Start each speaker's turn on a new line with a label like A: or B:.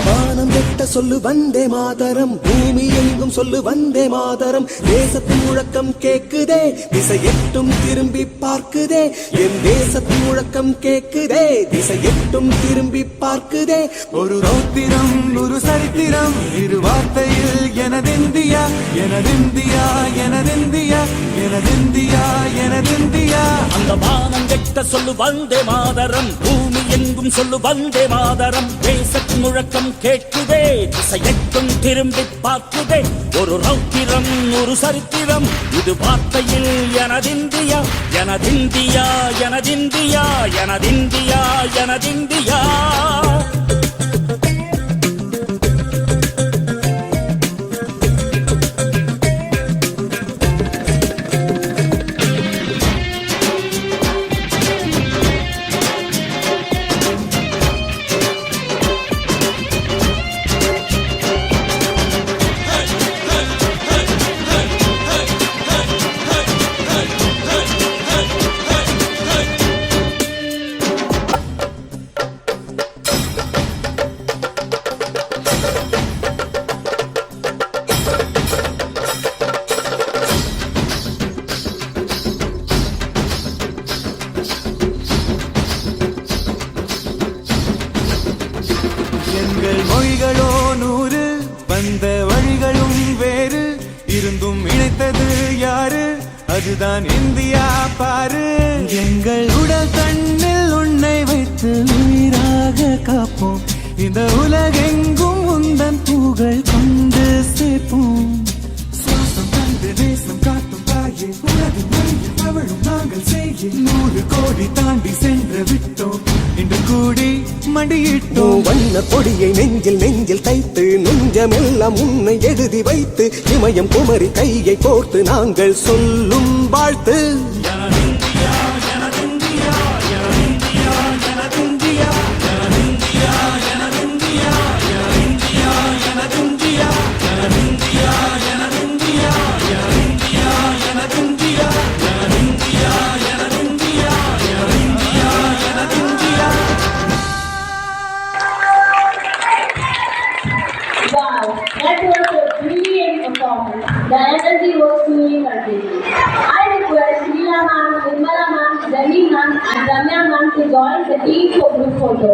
A: வானம் வெட்ட சொல்லு வந்தே மாதரம், பூமி எங்கும் சொல்லு வந்தே மாதரம். தேசத்தின் முழக்கம் கேக்குதே, திசை எட்டும் திரும்பி பார்க்குதே. என் தேசத்தின் முழக்கம் கேக்குதே, திசை எட்டும் திரும்பி பார்க்குதே.
B: ஒரு ரௌத்திரம் ஒரு சரித்திரம், இரு வார்த்தையில் எனதிந்தியா எனதிந்தியா எனதிந்தியா எனதிந்தியா எனதிந்தியா.
C: அந்த வானம் வெட்ட சொல்லு வந்தே மாதரம், பூமி எங்கும் சொல்லு வந்தே மாதரம். தேசத்தின் முழக்கம் கேட்குதே, திசையெட்டும் திரும்பி பார்க்குதே. ஒரு ரௌத்திரம் ஒரு சரித்திரம், இது வார்த்தையில் எனதிந்தியா எனதிந்தியா எனதிந்தியா எனதிந்தியா எனதிந்தியா.
B: எங்கள் மொழிகளோ 100, வந்த வழிகளும் வேறு, இருந்தும் இணைத்தது யாரு? அதுதான் இந்தியா பாரு. எங்கள் உடல் தன்னில் உன்னை வைத்து உயிராக காப்போம், இந்த உலகெங்கும் உந்தன் புகழ் கொண்டு சேர்ப்போம். சுவாசம் தந்து தேசம் காட்டும் தாயே, உலகின் மொழியில் அவளும் நாங்கள் செய்ய 100 கோடி தாண்டி சென்று விட்டோம், இன்று கூடி மடியிட்டோம்.
A: வண்ண கொடியை நெஞ்சில் நெஞ்சில் தைத்து, நெஞ்சமெல்லாம் உன்னை எழுதி வைத்து, இமயம் குமரி கையை கோர்த்து நாங்கள் சொல்லும் வாழ்த்து.
D: Wow, that was a brilliant performance. The energy was truly contagious. I request Sheila ma'am, Nirmala ma'am, Zanny ma'am and Ramya ma'am to join the team for group photo.